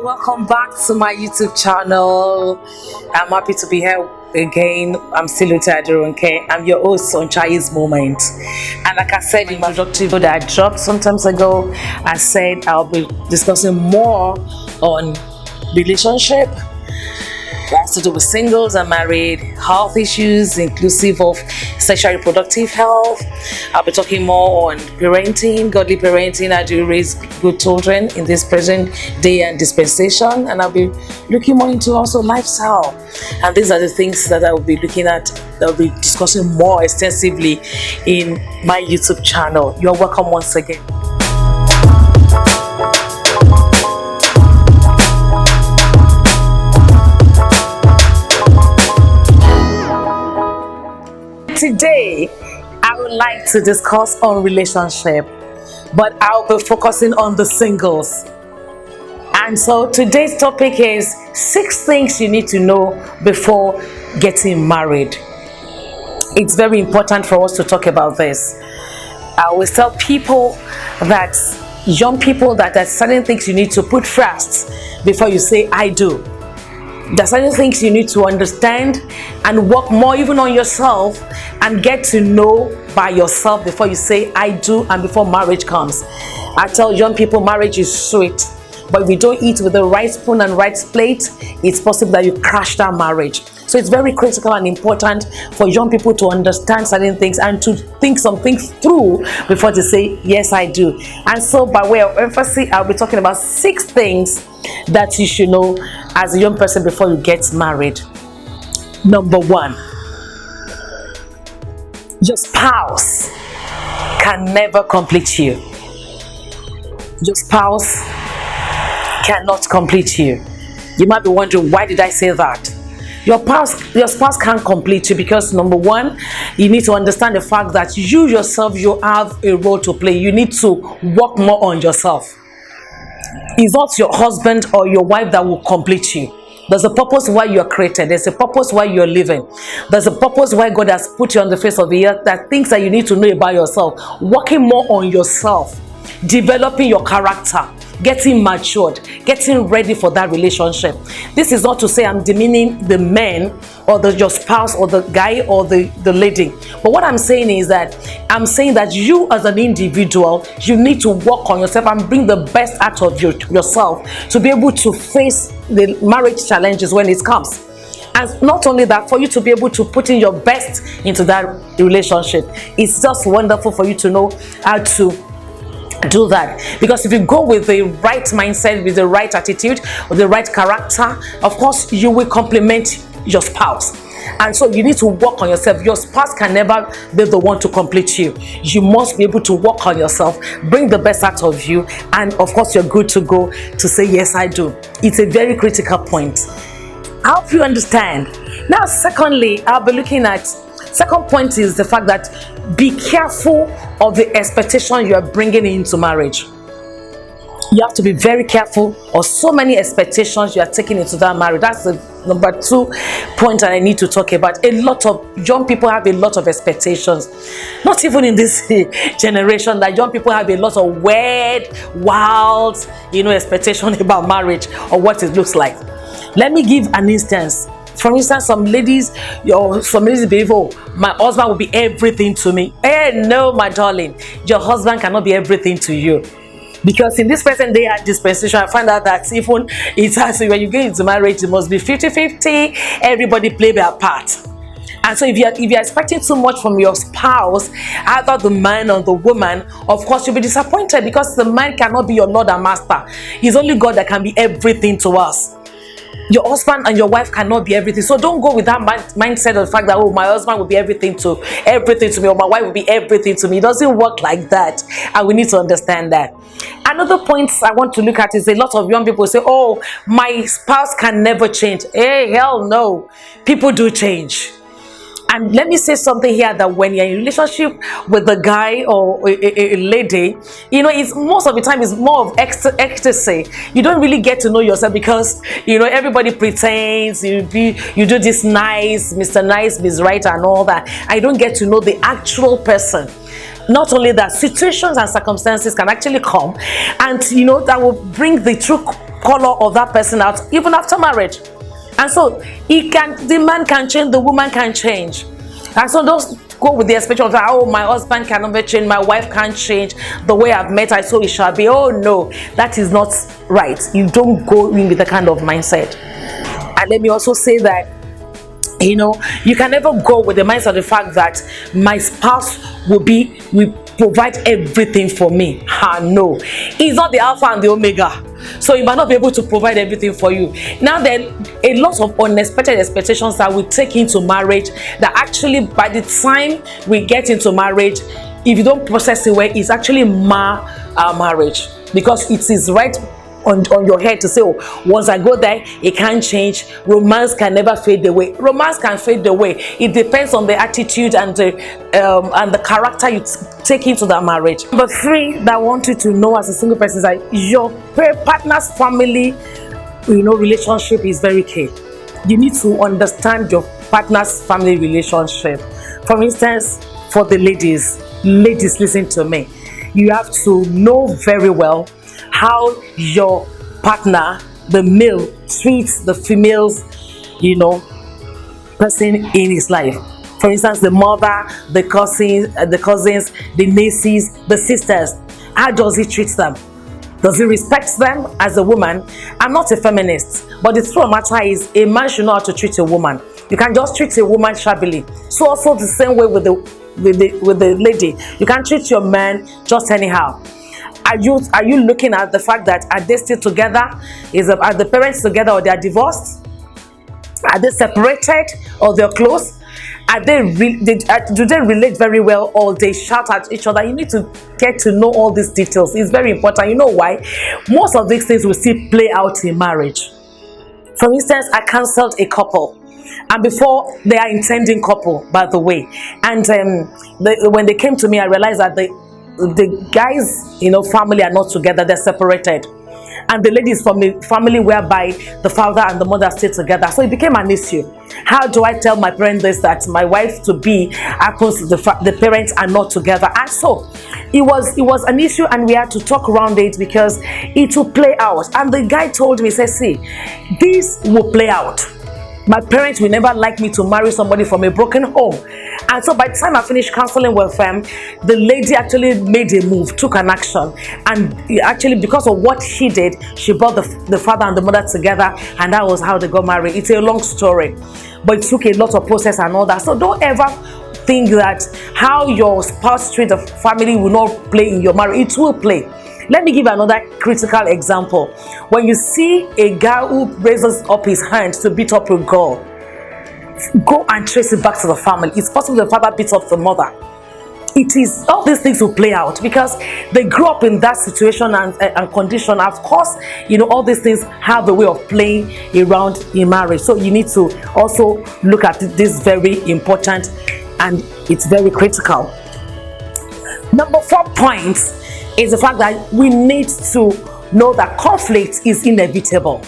welcome back to my YouTube channel. I'm happy to be here again. I'm still Cant. I'm your host on Chinese Moment. And like I said in my introductory video that I dropped some time ago, I said I'll be discussing more on relationship. It has to do with singles and married, health issues inclusive of sexual reproductive health. I'll be talking more on parenting, godly parenting, how do you raise good children in this present day and dispensation, and I'll be looking more into also lifestyle. And these are the things that I will be looking at, that I'll be discussing more extensively in my YouTube channel. You're welcome once again. Today, I would like to discuss on relationship, but I'll be focusing on the singles. And so today's topic is 6 things you need to know before getting married. It's very important for us to talk about this. I always tell people that, young people, that there's certain things you need to put first before you say I do. There's certain things you need to understand and work more even on yourself and get to know by yourself before you say I do and before marriage comes. I tell young people marriage is sweet, but if you don't eat with the right spoon and right plate, it's possible that you crash that marriage. So it's very critical and important for young people to understand certain things and to think some things through before they say yes I do. And so by way of emphasis, I'll be talking about 6 things that you should know as a young person before you get married. Number 1, your spouse can never complete you. Your spouse cannot complete you. You might be wondering, why did I say that? Your spouse can't complete you because, number 1, you need to understand the fact that you yourself, you have a role to play. You need to work more on yourself. It's not your husband or your wife that will complete you. There's a purpose why you're created. There's a purpose why you're living. There's a purpose why God has put you on the face of the earth. There are things that you need to know about yourself. Working more on yourself, developing your character, getting matured, getting ready for that relationship. This is not to say I'm demeaning the man or your spouse or the guy or the lady. But what I'm saying is that I'm saying that you as an individual, you need to work on yourself and bring the best out of yourself to be able to face the marriage challenges when it comes. And not only that, for you to be able to put in your best into that relationship. It's just wonderful for you to know how to do that, because if you go with the right mindset, with the right attitude, with the right character, of course you will complement your spouse. And so you need to work on yourself. Your spouse can never be the one to complete you. You must be able to work on yourself, bring the best out of you, and of course you're good to go to say yes I do. It's a very critical point. I hope you understand. Now secondly, I'll be looking at, second point is the fact that be careful of the expectation you are bringing into marriage. You have to be very careful of so many expectations you are taking into that marriage. That's the number 2 point that I need to talk about. A lot of young people have a lot of expectations. Not even in this generation, that young people have a lot of weird, wild, expectation about marriage or what it looks like. Let me give an instance. For instance, some ladies believe, oh, my husband will be everything to me. No, my darling, your husband cannot be everything to you. Because in this present day and dispensation, I find out that even it has, when you get into marriage, it must be 50-50, everybody play their part. And so if you're expecting too much from your spouse, either the man or the woman, of course you'll be disappointed, because the man cannot be your Lord and Master. It's only God that can be everything to us. Your husband and your wife cannot be everything. So don't go with that mindset of the fact that, oh, my husband will be everything to me, or my wife will be everything to me. It doesn't work like that, and we need to understand that. Another point I want to look at is a lot of young people say, oh, my spouse can never change. Hey, hell no. People do change. And let me say something here, that when you're in a relationship with a guy or a lady, it's most of the time it's more of ecstasy. You don't really get to know yourself, because everybody pretends you do this nice, Mr. Nice, Miss Right and all that. I don't get to know the actual person. Not only that, situations and circumstances can actually come, and that will bring the true color of that person out even after marriage. And so the man can change, the woman can change. And so those go with the expectation that, oh, my husband can never change, my wife can't change, the way I've met her, so it shall be. Oh no, that is not right. You don't go in with that kind of mindset. And let me also say that, you can never go with the mindset of the fact that my spouse will provide everything for me. No, he's not the Alpha and the Omega, so he might not be able to provide everything for you. Now then, a lot of unexpected expectations that we take into marriage, that actually by the time we get into marriage, if you don't process it well, it's actually mar our marriage, because it is right on your head to say, oh, once I go there, it can't change. Romance can never fade away. Romance can fade away. It depends on the attitude and the character you take into that marriage. Number 3 that I want you to know as a single person is that your partner's family, relationship is very key. You need to understand your partner's family relationship. For instance, for the ladies, listen to me. You have to know very well how your partner, the male, treats the females, person in his life. For instance, the mother, the cousins, the nieces, the sisters. How does he treat them? Does he respect them as a woman? I'm not a feminist, but the truth of the matter is, a man should know how to treat a woman. You can just treat a woman shabbily. So also the same way with the lady. You can't treat your man just anyhow. Are you looking at the fact that, are they still together? Are the parents together, or they are divorced? Are they separated, or they're close? Do they relate very well, or they shout at each other? You need to get to know all these details. It's very important. You know why? Most of these things will still play out in marriage. For instance, I counseled a couple, and before, they are intending couple, by the way, and when they came to me, I realized that the guys, family are not together, they're separated, and the ladies from the family whereby the father and the mother stay together. So it became an issue. How do I tell my parents this, that my wife to be happens, the parents are not together? And so it was an issue, and we had to talk around it because it will play out. And the guy told me, say, see, this will play out. My parents will never like me to marry somebody from a broken home. And so by the time I finished counseling with them, the lady actually made a move, took an action. And actually, because of what she did, she brought the father and the mother together, and that was how they got married. It's a long story, but it took a lot of process and all that. So don't ever think that how your spouse treats the family will not play in your marriage. It will play. Let me give another critical example. When you see a guy who raises up his hand to beat up a girl, go and trace it back to the family. It's possible the father beats up the mother. It is, all these things will play out because they grew up in that situation and condition. Of course, all these things have a way of playing around in marriage. So you need to also look at this very important, and it's very critical. Number 4 point is the fact that we need to know that conflict is inevitable.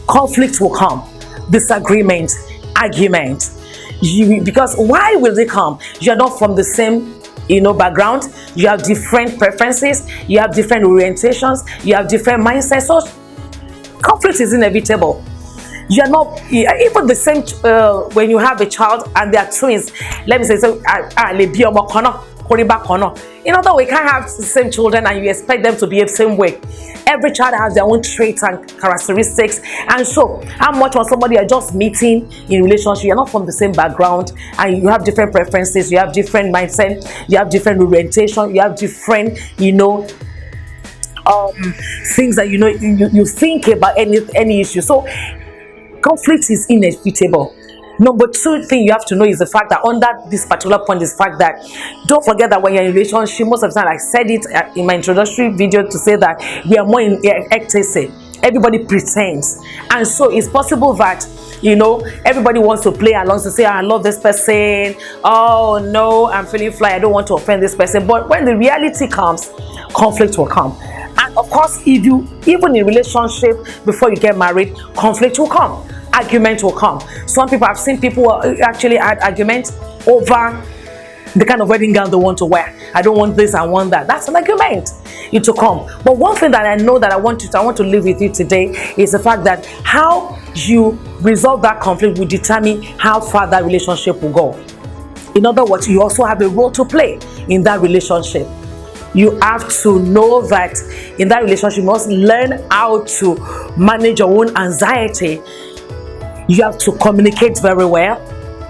Conflict will come, disagreement, argument. Because why will they come? You're not from the same background. You have different preferences, you have different orientations, you have different mindsets. So conflict is inevitable. You're not even the same when you have a child and they are twins. Let me say so. In other words, we can't have the same children and you expect them to behave the same way. Every child has their own traits and characteristics. And so, how much when somebody you're just meeting in relationship, you're not from the same background, and you have different preferences, you have different mindset, you have different orientation, you have different, things that you think about any issue. So, conflict is inevitable. Number 2 thing you have to know is the fact that under this particular point is the fact that don't forget that when you're in a relationship, most of the time, I said it in my introductory video to say that we are more in ecstasy. Everybody pretends, and so it's possible that everybody wants to play along to say, I love this person, oh no, I'm feeling fly, I don't want to offend this person. But when the reality comes, conflict will come. And of course, if you even in relationship before you get married, conflict will come. Argument will come. Some people, I've seen people actually had arguments over the kind of wedding gown they want to wear. I don't want this, I want that. That's an argument. It to come. But one thing that I know that I want to leave with you today is the fact that how you resolve that conflict will determine how far that relationship will go. In other words, you also have a role to play in that relationship. You have to know that in that relationship, you must learn how to manage your own anxiety. You have to communicate very well.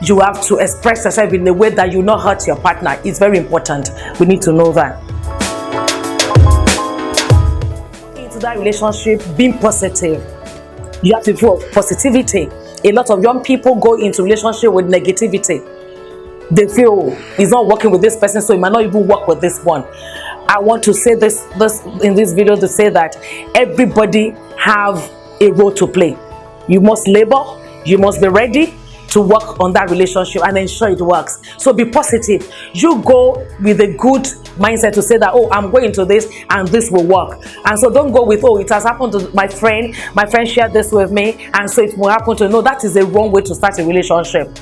You have to express yourself in a way that you not hurt your partner. It's very important. We need to know that. Into that relationship, being positive. You have to feel positivity. A lot of young people go into relationship with negativity. They feel it's not working with this person, so it might not even work with this one. I want to say this in this video to say that everybody have a role to play. You must labor, you must be ready to work on that relationship and ensure it works. So be positive. You go with a good mindset to say that, oh, I'm going to this and this will work. And so don't go with, oh, it has happened to my friend shared this with me and so it will happen to. No, that is a wrong way to start a relationship.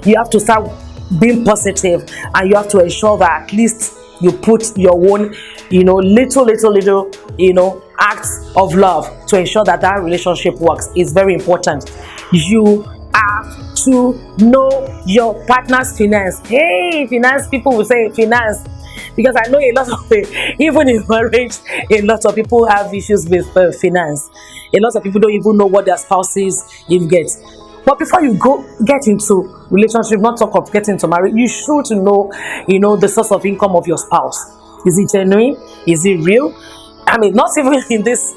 You have to start being positive and you have to ensure that at least you put your own, little, acts of love to ensure that that relationship works. It's very important. You have to know your partner's finance. Hey, finance people will say finance, because I know a lot of even in marriage, a lot of people have issues with finance. A lot of people don't even know what their spouses even get. But before you get into relationship, not talk of getting into marriage, you should know, the source of income of your spouse. Is it genuine? Is it real? I mean, not even in this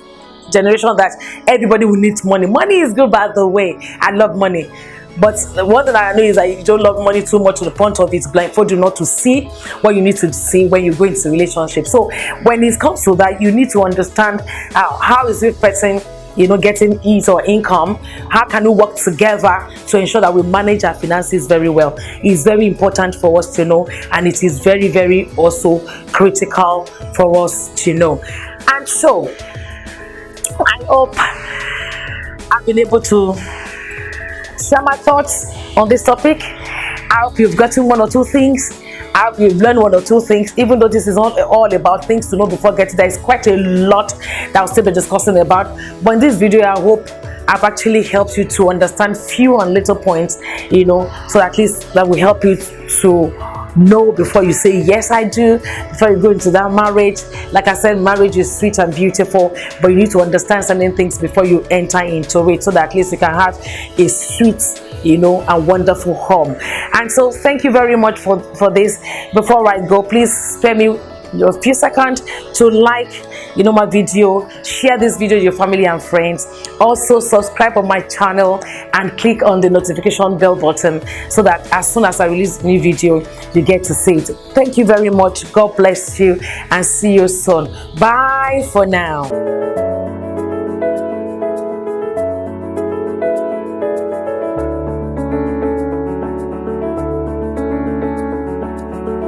generation that everybody will need money. Money is good, by the way. I love money. But one thing I know is that you don't love money too much to the point of it's blindfold you not to see what you need to see when you go into a relationship. So when it comes to that, you need to understand how is this person getting ease or income. How can we work together to ensure that we manage our finances very well? It's very important for us to know, and it is very, very also critical for us to know. And so I hope I've been able to share my thoughts on this topic. I hope you've gotten one or two things. I hope you've learned one or two things, even though this is not all about things to know before getting there. It's quite a lot that I'll still be discussing about. But in this video, I hope I've actually helped you to understand few and little points, so at least that will help you to know before you say yes I do, before you go into that marriage. Like I said, marriage is sweet and beautiful, but you need to understand certain things before you enter into it, so that at least you can have a sweet and wonderful home. And so thank you very much for this. Before I go, please spare me a few seconds to like my video, share this video with your family and friends. Also subscribe on my channel and click on the notification bell button so that as soon as I release a new video, you get to see it. Thank you very much. God bless you and see you soon. Bye for now.